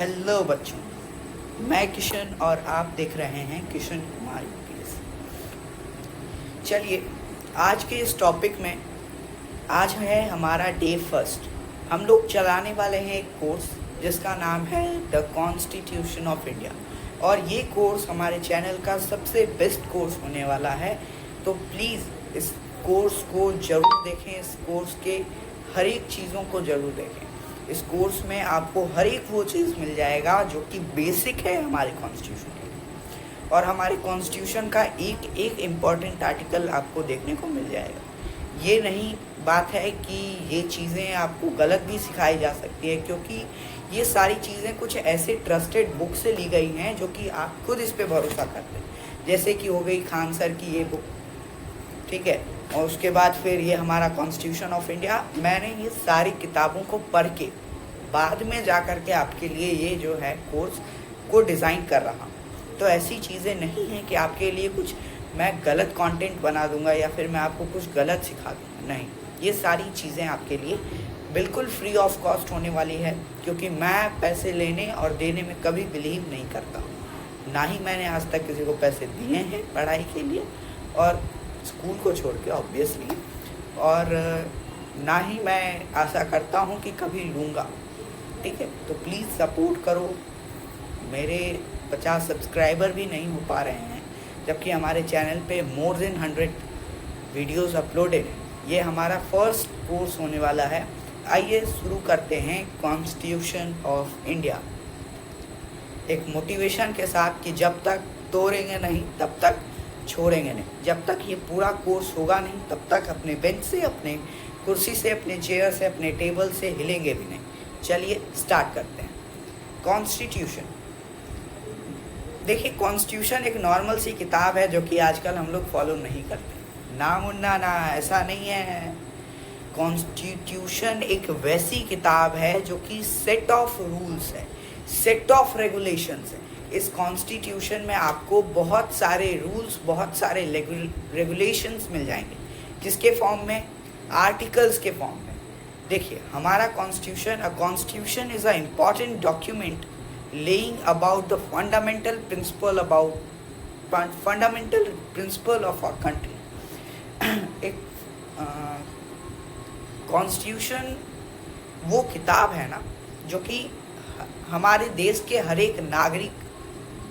Hello बच्चों, मैं किशन और आप देख रहे हैं किशन कुमार यूपीएस। चलिए, आज के इस टॉपिक में आज है हमारा डे फर्स्ट। हम लोग चलाने वाले हैं एक कोर्स जिसका नाम है द कॉन्स्टिट्यूशन ऑफ इंडिया, और ये कोर्स हमारे चैनल का सबसे बेस्ट कोर्स होने वाला है। तो प्लीज़ इस कोर्स को ज़रूर देखें, इस कोर्स के हर एक चीज़ों को ज़रूर देखें। इस कोर्स में आपको हर एक वो चीज़ मिल जाएगा जो कि बेसिक है हमारे कॉन्स्टिट्यूशन के, और हमारे कॉन्स्टिट्यूशन का एक एक इम्पॉर्टेंट आर्टिकल आपको देखने को मिल जाएगा। ये नहीं बात है कि ये चीज़ें आपको गलत भी सिखाई जा सकती है, क्योंकि ये सारी चीज़ें कुछ ऐसे ट्रस्टेड बुक से ली गई हैं जो कि आप खुद इस पे भरोसा करते हैं। जैसे कि हो गई खान सर की ये बुक, ठीक है, और उसके बाद फिर ये हमारा कॉन्स्टिट्यूशन ऑफ इंडिया। मैंने ये सारी किताबों को पढ़ के बाद में जा कर के आपके लिए ये जो है कोर्स को डिज़ाइन कर रहा हूँ। तो ऐसी चीज़ें नहीं हैं कि आपके लिए कुछ मैं गलत कंटेंट बना दूंगा या फिर मैं आपको कुछ गलत सिखा दूंगा, नहीं। ये सारी चीज़ें आपके लिए बिल्कुल फ्री ऑफ कॉस्ट होने वाली है, क्योंकि मैं पैसे लेने और देने में कभी बिलीव नहीं करता हूँ। ना ही मैंने आज तक किसी को पैसे दिए हैं पढ़ाई के लिए, और स्कूल को छोड़ के ऑब्वियसली, और ना ही मैं आशा करता हूँ कि कभी लूँगा, ठीक है। तो प्लीज़ सपोर्ट करो। मेरे 50 सब्सक्राइबर भी नहीं हो पा रहे हैं, जबकि हमारे चैनल पे मोर देन 100 वीडियोस अपलोडेड हैं। ये हमारा फर्स्ट कोर्स होने वाला है। आइए शुरू करते हैं कॉन्स्टिट्यूशन ऑफ इंडिया, एक मोटिवेशन के साथ कि जब तक तोड़ेंगे नहीं तब तक छोड़ेंगे नहीं। जब तक ये पूरा कोर्स होगा नहीं तब तक अपने बेंच से, अपने कुर्सी से, अपने चेयर से, अपने टेबल से हिलेंगे भी नहीं। चलिए स्टार्ट करते हैं। कॉन्स्टिट्यूशन, देखिए, कॉन्स्टिट्यूशन एक नॉर्मल सी किताब है जो कि आजकल हम लोग फॉलो नहीं करते। ना मुन्ना ना, ऐसा नहीं है। कॉन्स्टिट्यूशन एक वैसी किताब है जो कि सेट ऑफ रूल्स है, सेट ऑफ रेगुलेशंस है। इस कॉन्स्टिट्यूशन में आपको बहुत सारे रूल्स, बहुत सारे रेगुलेशंस मिल जाएंगे। किसके फॉर्म में? आर्टिकल्स के फॉर्म में। देखिए, हमारा constitution, a constitution is a important document laying about the fundamental principle of our country. एक कॉन्स्टिट्यूशन वो किताब है ना जो कि हमारे देश के हर एक नागरिक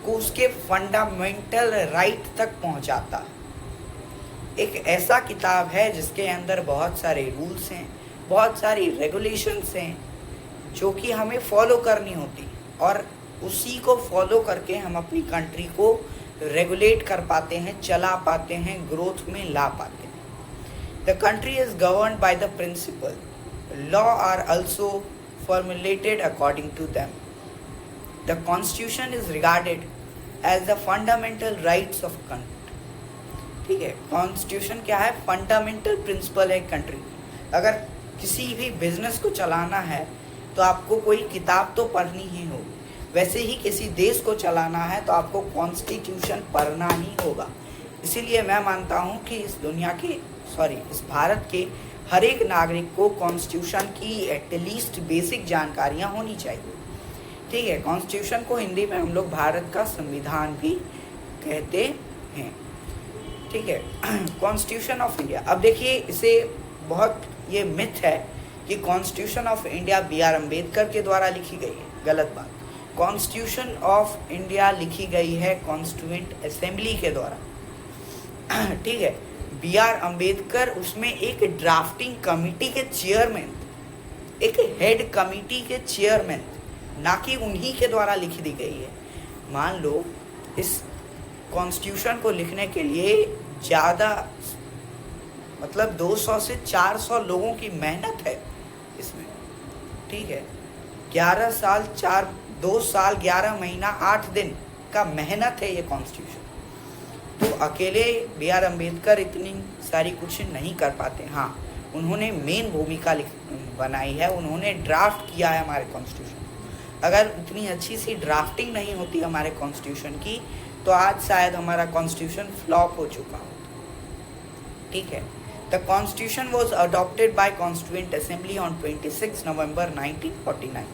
को उसके फंडामेंटल राइट तक पहुंचाता है। एक ऐसा किताब है जिसके अंदर बहुत सारे रूल्स हैं, बहुत सारी रेगुलेशंस हैं जो कि हमें फॉलो करनी होती, और उसी को फॉलो करके हम अपनी कंट्री को रेगुलेट कर पाते हैं, चला पाते हैं, ग्रोथ में ला पाते हैं। The country is governed by the principle, law are also formulated according to them. The constitution is regarded as the fundamental rights of country. ठीक है, कॉन्स्टिट्यूशन क्या है? फंडामेंटल प्रिंसिपल है कंट्री। अगर किसी भी बिजनेस को चलाना है तो आपको कोई किताब तो पढ़नी ही होगी, वैसे ही किसी देश को चलाना है तो आपको कॉन्स्टिट्यूशन पढ़ना ही होगा। इसीलिए मैं मानता हूँ कि इस भारत के हर एक नागरिक को कॉन्स्टिट्यूशन की एटलीस्ट बेसिक जानकारियाँ होनी चाहिए, ठीक है। कॉन्स्टिट्यूशन को हिंदी में हम लोग भारत का संविधान भी कहते हैं, ठीक है। कॉन्स्टिट्यूशन ऑफ इंडिया, अब देखिए, इसे बहुत ये मिथ है कि constitution of India B.R. Ambedkar के द्वारा लिखी गई है। गलत बात। कॉन्स्टिट्यूशन ऑफ इंडिया लिखी गई है कॉन्स्टिट्यूएंट असेंबली के द्वारा, ठीक है। B.R. अम्बेडकर उसमें एक ड्राफ्टिंग कमेटी के चेयरमैन, एक हेड कमेटी के चेयरमैन, ना कि उन्हीं के द्वारा लिख दी गई है। मान लो इस कॉन्स्टिट्यूशन को लिखने के लिए ज़्यादा, मतलब 200 से 400 लोगों की मेहनत है इसमें, ठीक है। 2 साल 11 महीना 8 दिन का मेहनत है ये कॉन्स्टिट्यूशन। तो अकेले B.R. अम्बेडकर इतनी सारी कुछ नहीं कर पाते। हाँ, उन्होंने मेन भूमिका बनाई है, उन्होंने ड्राफ्ट किया है हमारे कॉन्स्टिट्यूशन। अगर इतनी अच्छी सी ड्राफ्टिंग नहीं होती हमारे कॉन्स्टिट्यूशन की तो आज शायद हमारा कॉन्स्टिट्यूशन फ्लॉप हो चुका होता, ठीक है। The constitution was adopted by constituent assembly on 26 नवंबर 1949।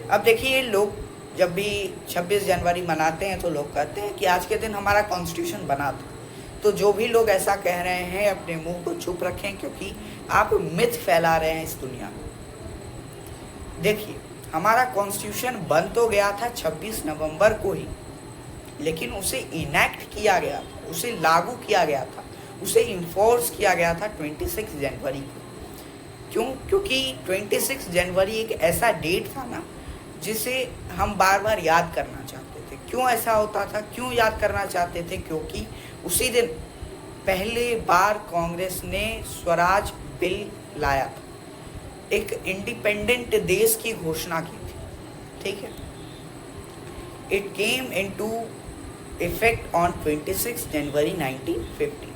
अब देखिए, लोग जब भी 26 जनवरी मनाते हैं तो लोग कहते हैं कि आज के दिन हमारा कॉन्स्टिट्यूशन बना था। तो जो भी लोग ऐसा कह रहे हैं अपने मुंह को चुप रखें, क्योंकि आप मिथ फैला रहे हैं इस दुनिया में। देखिए, हमारा कॉन्स्टिट्यूशन बन तो गया था 26 नवंबर को ही, लेकिन उसे इनैक्ट किया गया था, उसे लागू किया गया था, उसे इन्फोर्स किया गया था 26 जनवरी को। क्यों? क्योंकि 26 जनवरी एक ऐसा डेट था ना जिसे हम बार बार याद करना चाहते थे। क्यों ऐसा होता था, क्यों याद करना चाहते थे? क्योंकि उसी दिन पहले बार कांग्रेस ने स्वराज बिल लाया था, एक इंडिपेंडेंट देश की घोषणा की थी, ठीक है। It came into effect on 26 जनवरी 1950।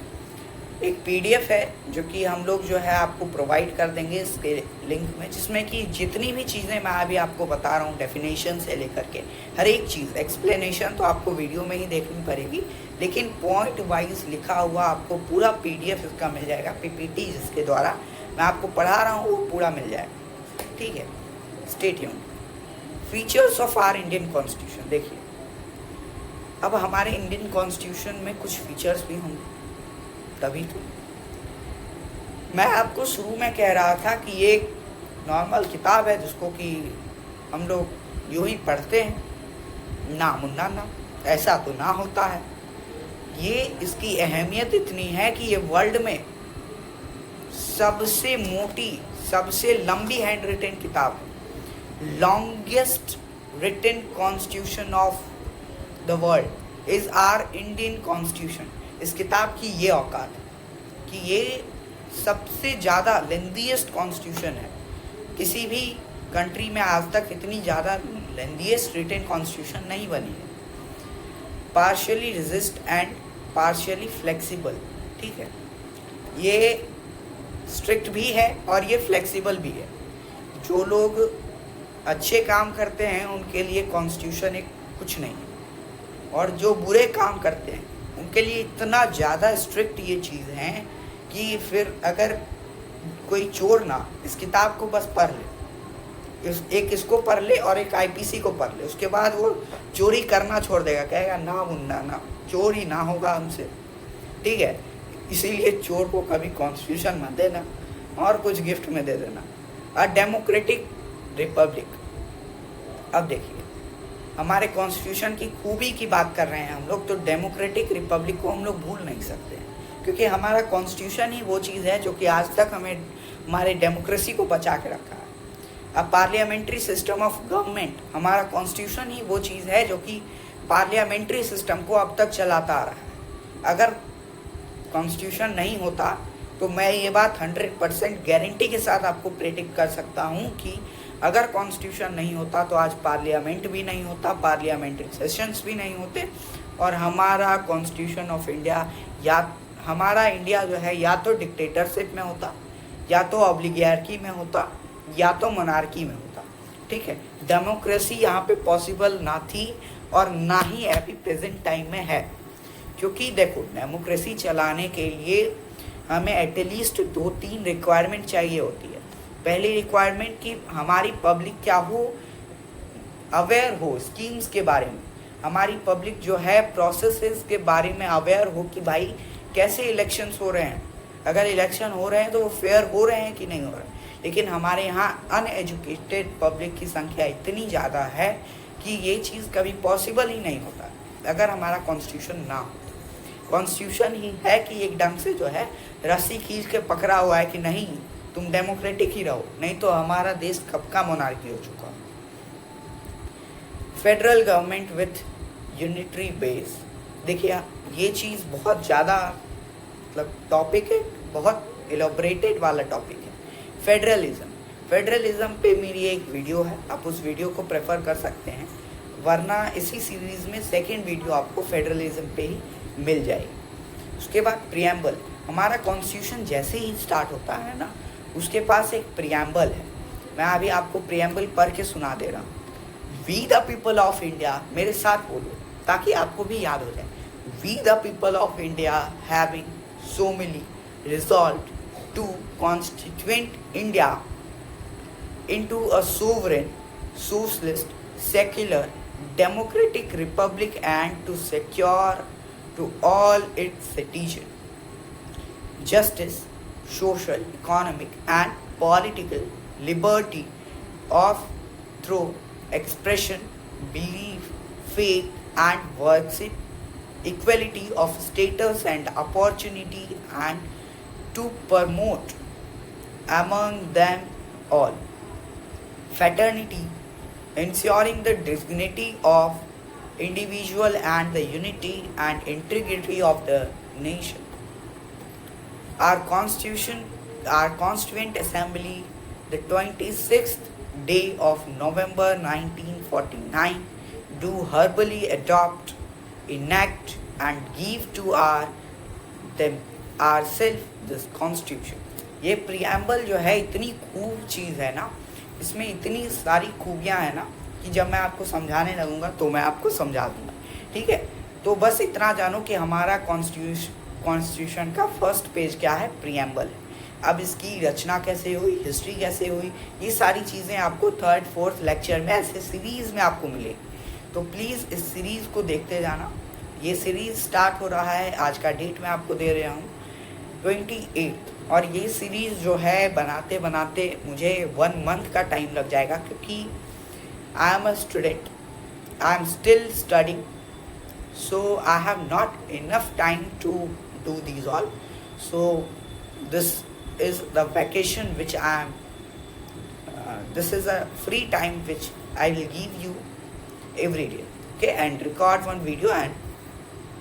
एक पीडीएफ है जो कि हम लोग जो है आपको प्रोवाइड कर देंगे इसके लिंक में, जिसमें कि जितनी भी चीज़ें मैं अभी आपको बता रहा हूँ, डेफिनेशन से लेकर के हर एक चीज़, एक्सप्लेनेशन तो आपको वीडियो में ही देखनी पड़ेगी, लेकिन पॉइंट वाइज लिखा हुआ आपको पूरा पीडीएफ इसका मिल जाएगा, पीपीटी जिसके द्वारा मैं आपको पढ़ा रहा हूँ वो पूरा मिल जाएगा, ठीक है। Stay tuned. Features of our Indian constitution. देखिए, अब हमारे इंडियन कॉन्स्टिट्यूशन में कुछ फीचर्स भी होंगे, तभी तो मैं आपको शुरू में कह रहा था कि ये एक नॉर्मल किताब है जिसको कि हम लोग यूं ही पढ़ते हैं, ना मुन्ना ना, ऐसा तो ना होता है। ये इसकी अहमियत इतनी है कि ये वर्ल्ड में सबसे मोटी, सबसे लंबी हैंड रिटन किताब है। Longest written constitution of the world is our Indian constitution. इस किताब की ये औकात है कि ये सबसे ज़्यादा लेंथीएस्ट कॉन्स्टिट्यूशन है। किसी भी कंट्री में आज तक इतनी ज़्यादा लेंथीएस्ट रिटन कॉन्स्टिट्यूशन नहीं बनी है। Partially resist and partially flexible, ठीक है। ये स्ट्रिक्ट भी है और ये फ्लेक्सिबल भी है। जो लोग अच्छे काम करते हैं उनके लिए कॉन्स्टिट्यूशन एक कुछ नहीं है, और जो बुरे काम करते हैं उनके लिए इतना ज़्यादा स्ट्रिक्ट ये चीज़ है कि फिर अगर कोई चोर ना इस किताब को बस पढ़ ले, एक इसको पढ़ ले और एक आईपीसी को पढ़ ले, उसके बाद वो चोरी करना छोड़ देगा, कहेगा ना मुन्ना ना, चोर ही ना होगा हमसे, ठीक है। इसीलिए चोर को कभी कॉन्स्टिट्यूशन मत देना और कुछ गिफ्ट में दे देना। A democratic Republic. अब देखिए, हमारे कॉन्स्टिट्यूशन की खूबी की बात कर रहे हैं हम लोग, तो डेमोक्रेटिक रिपब्लिक को हम लोग भूल नहीं सकते हैं, क्योंकि हमारा कॉन्स्टिट्यूशन ही वो चीज़ है जो कि आज तक हमें हमारे डेमोक्रेसी को बचा के रखा है। अब पार्लियामेंट्री सिस्टम ऑफ गवर्नमेंट, हमारा कॉन्स्टिट्यूशन ही वो चीज़ है जो कि पार्लियामेंट्री सिस्टम को अब तक चलाता आ रहा है। अगर कॉन्स्टिट्यूशन नहीं होता तो मैं ये बात 100% गारंटी के साथ आपको प्रेडिक्ट कर सकता हूँ कि अगर कॉन्स्टिट्यूशन नहीं होता तो आज पार्लियामेंट भी नहीं होता, पार्लियामेंट्री सेशंस भी नहीं होते, और हमारा कॉन्स्टिट्यूशन ऑफ इंडिया, या हमारा इंडिया जो है या तो डिक्टेटरशिप में होता, या तो ऑब्लिगैर्की में होता, या तो मोनार्की में होता, ठीक है। डेमोक्रेसी यहाँ पे पॉसिबल ना थी और ना ही अभी प्रेजेंट टाइम में है, क्योंकि देखो डेमोक्रेसी चलाने के लिए हमें एटलीस्ट 2-3 रिक्वायरमेंट चाहिए होती है। पहली रिक्वायरमेंट कि हमारी पब्लिक क्या हो, अवेयर हो स्कीम्स के बारे में, हमारी पब्लिक जो है प्रोसेसेस के बारे में अवेयर हो कि भाई कैसे इलेक्शंस हो रहे हैं, अगर इलेक्शन हो रहे हैं तो वो फेयर हो रहे हैं कि नहीं हो रहे हैं। लेकिन हमारे यहाँ अनएजुकेटेड पब्लिक की संख्या इतनी ज़्यादा है कि ये चीज़ कभी पॉसिबल ही नहीं होता अगर हमारा कॉन्स्टिट्यूशन ना हो। कॉन्स्टिट्यूशन ही है कि एक ढंग से जो है रस्सी खींच के पकड़ा हुआ है कि नहीं तुम डेमोक्रेटिक ही रहो, नहीं तो हमारा देश कब का मोनार्की हो चुका। Federal government with unitary base. देखिए ये चीज़ बहुत ज़्यादा मतलब टॉपिक है, बहुत एलोबरेटेड वाला टॉपिक है। फेडरलिज्म पे मेरी एक वीडियो है, आप उस वीडियो को प्रेफर कर सकते हैं, वरना इसी सीरीज़ में सेकेंड वीडियो आपको फेडरलिज्म पे ही मिल जाएगी। उसके बाद प्रियम्बल। हमारा कॉन्स्टिट्यूशन जैसे ही स्टार्ट होता है ना, उसके पास एक प्रियम्बल है। मैं अभी आपको प्रियम्बल पढ़ के सुना दे रहा हूँ। We the people of India, मेरे साथ बोलो ताकि आपको भी याद हो जाए। We the people of India having solemnly resolved to constitute India into a sovereign, socialist, secular, democratic republic and to secure to all its citizens justice, social, economic, and political liberty of through expression, belief, faith, and worship, equality of status and opportunity, and to promote among them all fraternity, ensuring the dignity of individual and the unity and integrity of the nation. Our Constitution, our Constituent Assembly, the 26th day of November 1949, do verbally adopt, enact, and give to ourselves this Constitution. ये preamble जो है इतनी खूब चीज़ है ना, इसमें इतनी सारी खूबियाँ हैं ना कि जब मैं आपको समझाने लगूंगा तो मैं आपको समझा दूंगा, ठीक है। तो बस इतना जानो कि हमारा कॉन्स्टिट्यूशन का फर्स्ट पेज क्या है, प्रियम्बल है। अब इसकी रचना कैसे हुई, हिस्ट्री कैसे हुई, ये सारी चीज़ें आपको थर्ड फोर्थ लेक्चर में ऐसे सीरीज़ में आपको मिलेगी। तो प्लीज़ इस सीरीज़ को देखते जाना। ये सीरीज़ स्टार्ट हो रहा है, आज का डेट मैं आपको दे रहा हूँ 28, और ये सीरीज़ जो है बनाते बनाते मुझे 1 मंथ का टाइम लग जाएगा, क्योंकि I am a student, I am still studying, so I have not enough time to do these all. So this is the vacation which I am this is a free time which I will give you every day, okay, and record one video and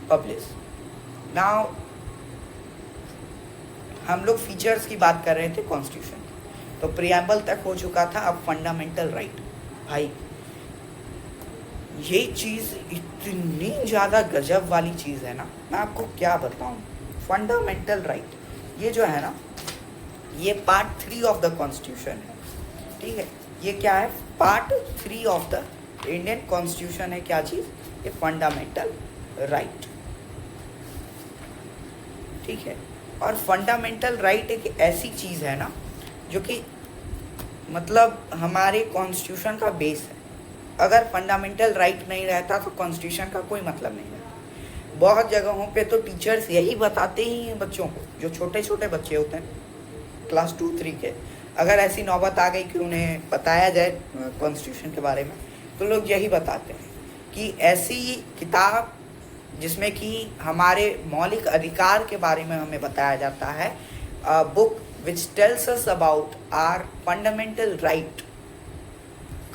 publish. Now हम लोग features की बात कर रहे थे constitution, तो preamble तक हो चुका था। अब फंडामेंटल राइट, भाई ये चीज़ इतनी ज़्यादा गजब वाली चीज़ है ना, मैं आपको क्या बताऊं। फंडामेंटल राइट ये जो है ना, ये पार्ट 3 ऑफ द कॉन्स्टिट्यूशन है, ठीक है। ये क्या है, part 3 of the Indian constitution है। क्या चीज़, ये फंडामेंटल राइट, ठीक है। और फंडामेंटल राइट एक ऐसी चीज़ है ना जो कि मतलब हमारे कॉन्स्टिट्यूशन का बेस है। अगर फंडामेंटल राइट नहीं रहता तो कॉन्स्टिट्यूशन का कोई मतलब नहीं रहता। बहुत जगहों पे तो टीचर्स यही बताते ही हैं बच्चों को, जो छोटे छोटे बच्चे होते हैं क्लास 2-3 के, अगर ऐसी नौबत आ गई कि उन्हें बताया जाए कॉन्स्टिट्यूशन के बारे में, तो लोग यही बताते हैं कि ऐसी किताब जिसमें कि हमारे मौलिक अधिकार के बारे में हमें बताया जाता है, book which tells us about our fundamental right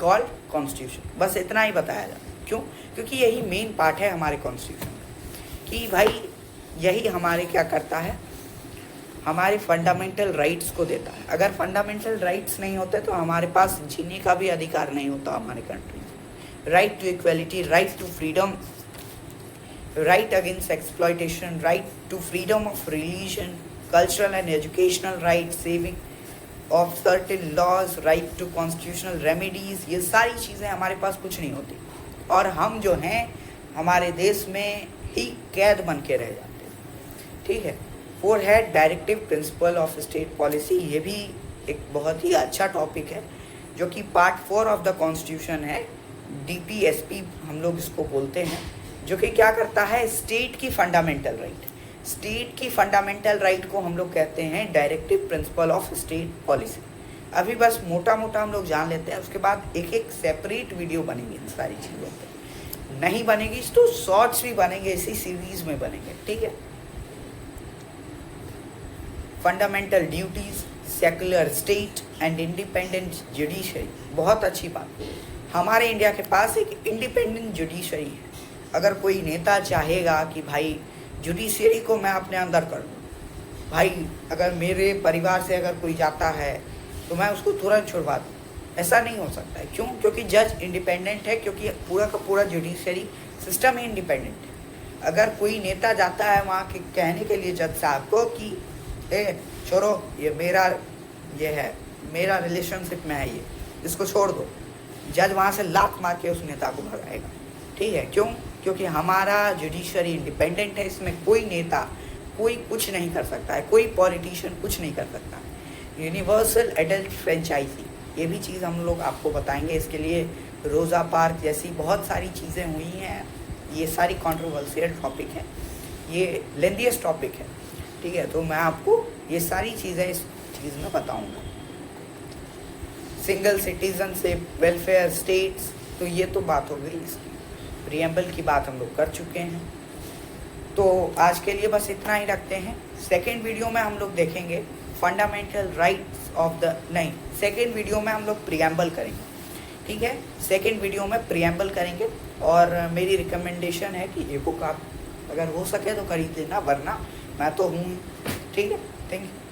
called constitution. बस इतना ही बताया जाता है। क्यों? क्योंकि यही मेन पार्ट है हमारे कॉन्स्टिट्यूशन कि भाई यही हमारे क्या करता है, हमारे फंडामेंटल राइट्स को देता है। अगर फंडामेंटल राइट्स नहीं होते तो हमारे पास जीने का भी अधिकार नहीं होता हमारे कंट्री में। Right to equality, right to freedom, right against exploitation, right to freedom of religion, cultural and educational rights, saving of certain laws, right to constitutional remedies, ये सारी चीज़ें हमारे पास कुछ नहीं होती, और हम जो हैं हमारे देश में ही कैद बन के रह जाते हैं, ठीक है। 4 है directive principle of state policy, ये भी एक बहुत ही अच्छा टॉपिक है जो कि पार्ट 4 ऑफ द कॉन्स्टिट्यूशन है। DPSP हम लोग इसको बोलते हैं, जो कि क्या करता है, स्टेट की फंडामेंटल राइट, स्टेट की फंडामेंटल राइट को हम लोग कहते हैं directive principle of state policy. अभी बस मोटा मोटा हम लोग जान लेते हैं, उसके बाद एक एक सेपरेट वीडियो बनेगी इन सारी चीज़ों पे। नहीं बनेगी तो शॉर्ट्स भी बनेंगे, इसी सीरीज में बनेंगे, ठीक है। Fundamental duties, secular state and independent judiciary, बहुत अच्छी बात। हमारे इंडिया के पास एक इंडिपेंडेंट जुडिशरी है। अगर कोई नेता चाहेगा कि भाई जुडिशरी को मैं अपने अंदर कर दूँ, भाई अगर मेरे परिवार से अगर कोई जाता है तो मैं उसको तुरंत छुड़वा दूँ, ऐसा नहीं हो सकता है। क्यों? क्योंकि जज इंडिपेंडेंट है, क्योंकि पूरा का पूरा जुडिशरी सिस्टम ही इंडिपेंडेंट है। अगर कोई नेता जाता है वहाँ के कहने के लिए जज साहब को कि छोड़ो, ये है मेरा रिलेशनशिप में है, ये इसको छोड़ दो, जज वहाँ से लात मार के उस नेता को भगाएगा, ठीक है। क्यों? क्योंकि हमारा जुडिशरी इंडिपेंडेंट है, इसमें कोई नेता कोई कुछ नहीं कर सकता है, कोई पॉलिटिशियन कुछ नहीं कर सकता। यूनिवर्सल एडल्ट फ्रेंचाइजी, ये भी चीज़ हम लोग आपको बताएंगे। इसके लिए रोज़ा पार्क जैसी बहुत सारी चीज़ें हुई हैं। ये सारी कंट्रोवर्शियल टॉपिक है, ये लेंथीएस्ट टॉपिक है, ठीक है। तो मैं आपको ये सारी चीज़ें इस चीज़ में बताऊंगा। सिंगल सिटीजनशिप, वेलफेयर स्टेट्स, तो ये तो बात हो गई, इसकी प्रीएम्बल की बात हम लोग कर चुके हैं। तो आज के लिए बस इतना ही रखते हैं। सेकेंड वीडियो में हम लोग देखेंगे फंडामेंटल राइट्स ऑफ द, नहीं, सेकेंड वीडियो में हम लोग प्रीएम्बल करेंगे, ठीक है। सेकेंड वीडियो में प्रीएम्बल करेंगे और मेरी रिकमेंडेशन है कि ये बुक आप अगर हो सके तो खरीद लेना, वरना मैं तो हूँ, ठीक है। Thank you.